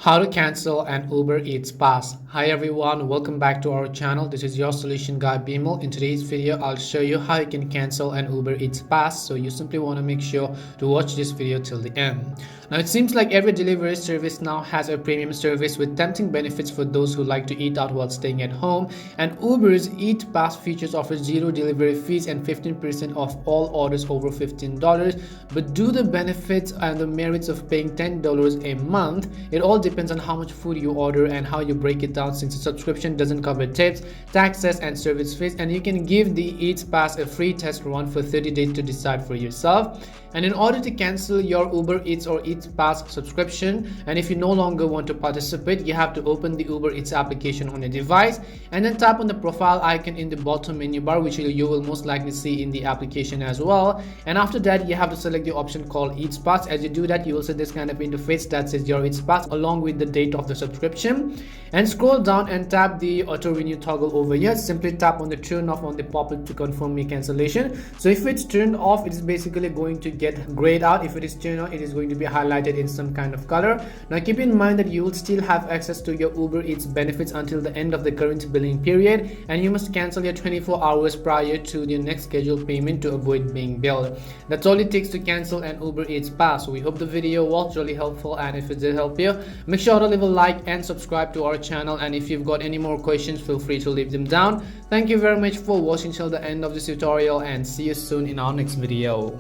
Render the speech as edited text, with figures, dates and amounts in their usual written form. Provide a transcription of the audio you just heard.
How to cancel an Uber Eats pass. Hi everyone, welcome back to our channel. This is your solution guy Bimal. In today's video, I'll show you how you can cancel an Uber Eats pass. So you simply want to make sure to watch this video till the end. Now it seems like every delivery service now has a premium service with tempting benefits for those who like to eat out while staying at home. And Uber's Eat Pass features offer zero delivery fees and 15% off all orders over $15. But do the benefits and the merits of paying $10 a month? It all depends on how much food you order and how you break it down, since the subscription doesn't cover tips, taxes and service fees, and you can give the Eats Pass a free test run for 30 days to decide for yourself. And in order to cancel your Uber Eats or Eats Pass subscription, and if you no longer want to participate, you have to open the Uber Eats application on your device and then tap on the profile icon in the bottom menu bar, which you will most likely see in the application as well. And after that, you have to select the option called Eats Pass. As you do that, you will see this kind of interface that says your Eats Pass along with the date of the subscription, and scroll down and tap the auto renew toggle over here. Simply tap on the turn off on the pop-up to confirm your cancellation. So if it's turned off, it is basically going to get grayed out. If it is turned on, it is going to be highlighted in some kind of color. Now keep in mind that you will still have access to your Uber Eats benefits until the end of the current billing period, and you must cancel your 24 hours prior to the next scheduled payment to avoid being billed. That's all it takes to cancel an Uber Eats pass. So we hope the video was really helpful, and if it did help you, make sure to leave a like and subscribe to our channel. And if you've got any more questions, feel free to leave them down. Thank you very much for watching till the end of this tutorial, and see you soon in our next video.